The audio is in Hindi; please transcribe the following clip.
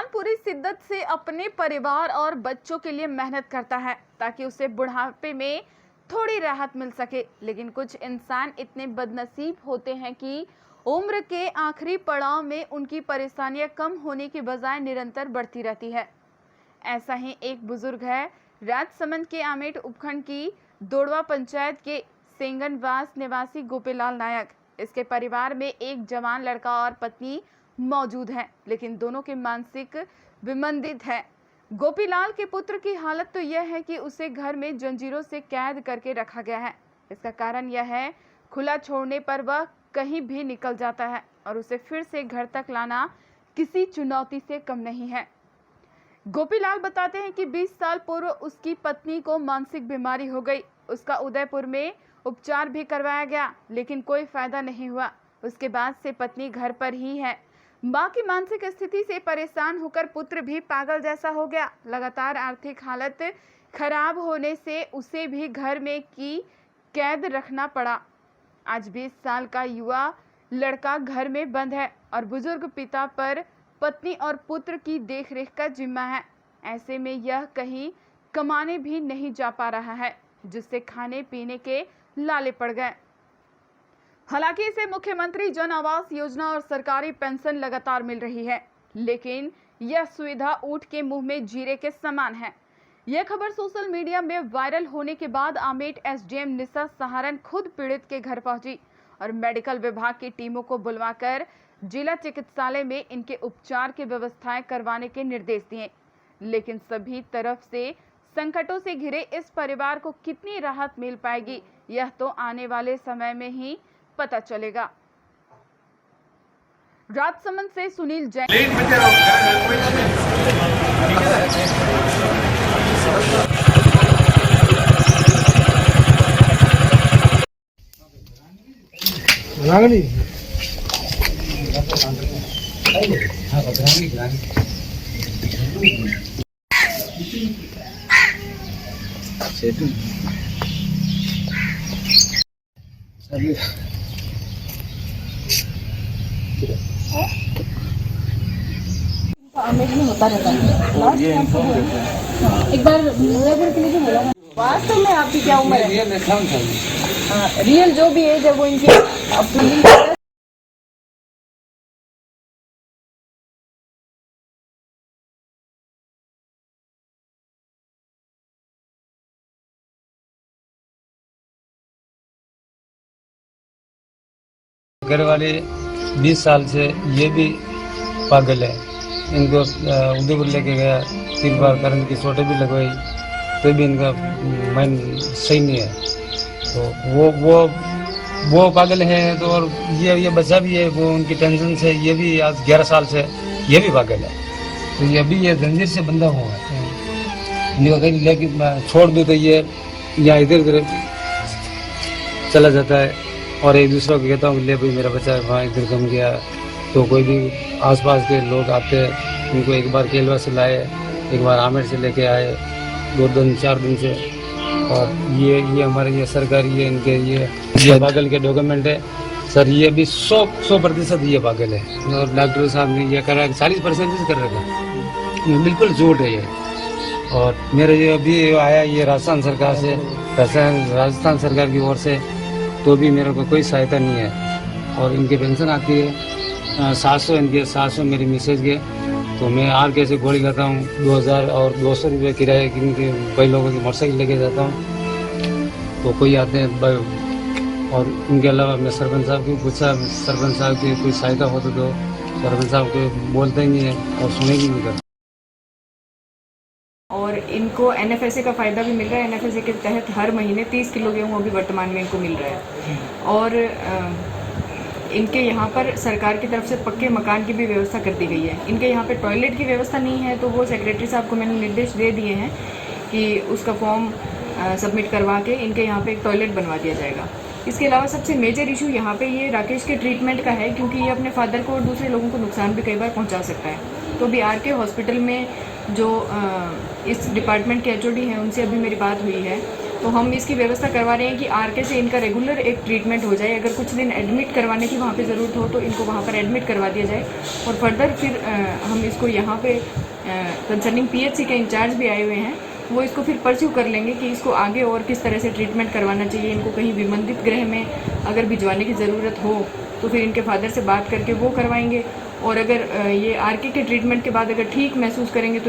पूरी शिद्दत से अपने परिवार और बच्चों के लिए मेहनत करता है ताकि उसे बुढ़ापे में थोड़ी राहत मिल सके। लेकिन कुछ इंसान इतने बदनसीब होते हैं कि उम्र के आखिरी पड़ाव में उनकी परेशानियां कम होने की बजाय निरंतर बढ़ती रहती है। ऐसा ही एक बुजुर्ग है राजसमंद के आमेट उपखंड की दोड़वा पंचायत के सेंगनवास निवासी गोपीलाल नायक। इसके परिवार में एक जवान लड़का और पत्नी मौजूद है, लेकिन दोनों के मानसिक विमंदित है। गोपीलाल के पुत्र की हालत तो यह है कि उसे घर में जंजीरों से कैद करके रखा गया है। इसका कारण यह है, खुला छोड़ने पर वह कहीं भी निकल जाता है और उसे फिर से घर तक लाना किसी चुनौती से कम नहीं है। गोपीलाल बताते हैं कि 20 साल पूर्व उसकी पत्नी को मानसिक बीमारी हो गई। उसका उदयपुर में उपचार भी करवाया गया, लेकिन कोई फायदा नहीं हुआ। उसके बाद से पत्नी घर पर ही है। मां की मानसिक स्थिति से परेशान होकर पुत्र भी पागल जैसा हो गया। लगातार आर्थिक हालत खराब होने से उसे भी घर में की कैद रखना पड़ा। आज 20 साल का युवा लड़का घर में बंद है और बुजुर्ग पिता पर पत्नी और पुत्र की देखरेख का जिम्मा है। ऐसे में यह कहीं कमाने भी नहीं जा पा रहा है, जिससे खाने पीने के लाले पड़ गए। हालांकि इसे मुख्यमंत्री जन आवास योजना और सरकारी पेंशन लगातार मिल रही है, लेकिन यह सुविधा ऊंट के मुंह में जीरे के समान है। यह खबर सोशल मीडिया में वायरल होने के बाद आमेट एसडीएम निशा सहारन खुद पीड़ित के घर पहुंची और मेडिकल विभाग की टीमों को बुलवाकर जिला चिकित्सालय में इनके उपचार की व्यवस्थाएं करवाने के निर्देश दिए। लेकिन सभी तरफ से संकटों से घिरे इस परिवार को कितनी राहत मिल पाएगी, यह तो आने वाले समय में ही पता चलेगा। राजसमंद से सुनील जैन। आमेट में होता रहता है। एक बार उदयपुर के लिए जो बोला वास्तव में आपकी क्या उम्र है? रियल जो भी एज है वो इनकी अपनी घर वाले 20 साल से ये भी पागल है। इनको उदयपुर लेके गया, 3 बार करंट की चोटें भी लगवाई, तो भी इनका माइंड सही नहीं है। तो वो पागल है। तो और ये बच्चा भी है, वो उनकी टेंशन से ये भी आज 11 साल से ये भी पागल है। तो ये अभी ये जंजीर से बंधा हुआ है। इनको कहीं लेके छोड़ दूँ तो ये यहाँ इधर उधर चला जाता है और एक दूसरे को कहता हूँ ले भाई मेरा बच्चा वहाँ इधर घूम गया। तो कोई भी आसपास के लोग आते हैं, उनको एक बार केलवा से लाए, एक बार आमेर से लेके आए, 2 दिन 4 दिन से। और ये हमारे ये सरकारी ये इनके ये पागल के डॉक्यूमेंट है सर। ये भी 100% ये पागल है। और डॉक्टर साहब ने ये करा 40% कर रखा, बिल्कुल झूठ है ये। और मेरे ये अभी आया ये राजस्थान सरकार से, राजस्थान सरकार की ओर से, तो भी मेरे को कोई सहायता नहीं है। और इनकी पेंशन आती है 700, इनके 700 मेरी मिसेज के। तो मैं आर कैसे गोली खाता हूँ 2000 और 200 रुपये किराए की कई लोगों की मोटरसाइकिल लेके जाता हूँ। तो कोई आते हैं और इनके अलावा मैं सरपंच साहब की पूछा, सरपंच साहब की कोई सहायता हो तो दो। सरपंच साहब को बोलते ही नहीं है और सुनेगी नहीं करते। और इनको एनएफएसए का फ़ायदा भी मिल रहा है। एनएफएसए के तहत हर महीने 30 किलो गेहूँ अभी वर्तमान में इनको मिल रहा है। और इनके यहाँ पर सरकार की तरफ से पक्के मकान की भी व्यवस्था कर दी गई है। इनके यहाँ पे टॉयलेट की व्यवस्था नहीं है, तो वो सेक्रेटरी साहब को मैंने निर्देश दे दिए हैं कि उसका फॉर्म सबमिट करवा के इनके यहाँ पे एक टॉयलेट बनवा दिया जाएगा। इसके अलावा सबसे मेजर इशू यहाँ पे ये राकेश के ट्रीटमेंट का है, क्योंकि ये अपने फादर को और दूसरे लोगों को नुकसान भी कई बार पहुँचा सकता है। तो भी आरके हॉस्पिटल में जो इस डिपार्टमेंट के एचओडी हैं उनसे अभी मेरी बात हुई है, तो तो हम इसकी व्यवस्था करवा रहे हैं कि आरके से इनका रेगुलर एक ट्रीटमेंट हो जाए। अगर कुछ दिन एडमिट करवाने की वहाँ पे ज़रूरत हो तो इनको वहाँ पर एडमिट करवा दिया जाए, और फर्दर फिर हम इसको यहाँ पे कंसर्निंग पीएचसी के इंचार्ज भी आए हुए हैं, वो इसको फिर परस्यू कर लेंगे कि इसको आगे और किस तरह से ट्रीटमेंट करवाना चाहिए। इनको कहीं विमंदित गृह में अगर भिजवाने की ज़रूरत हो तो फिर इनके फादर से बात करके वो करवाएंगे, और अगर ये आरके के ट्रीटमेंट के बाद अगर ठीक महसूस करेंगे तो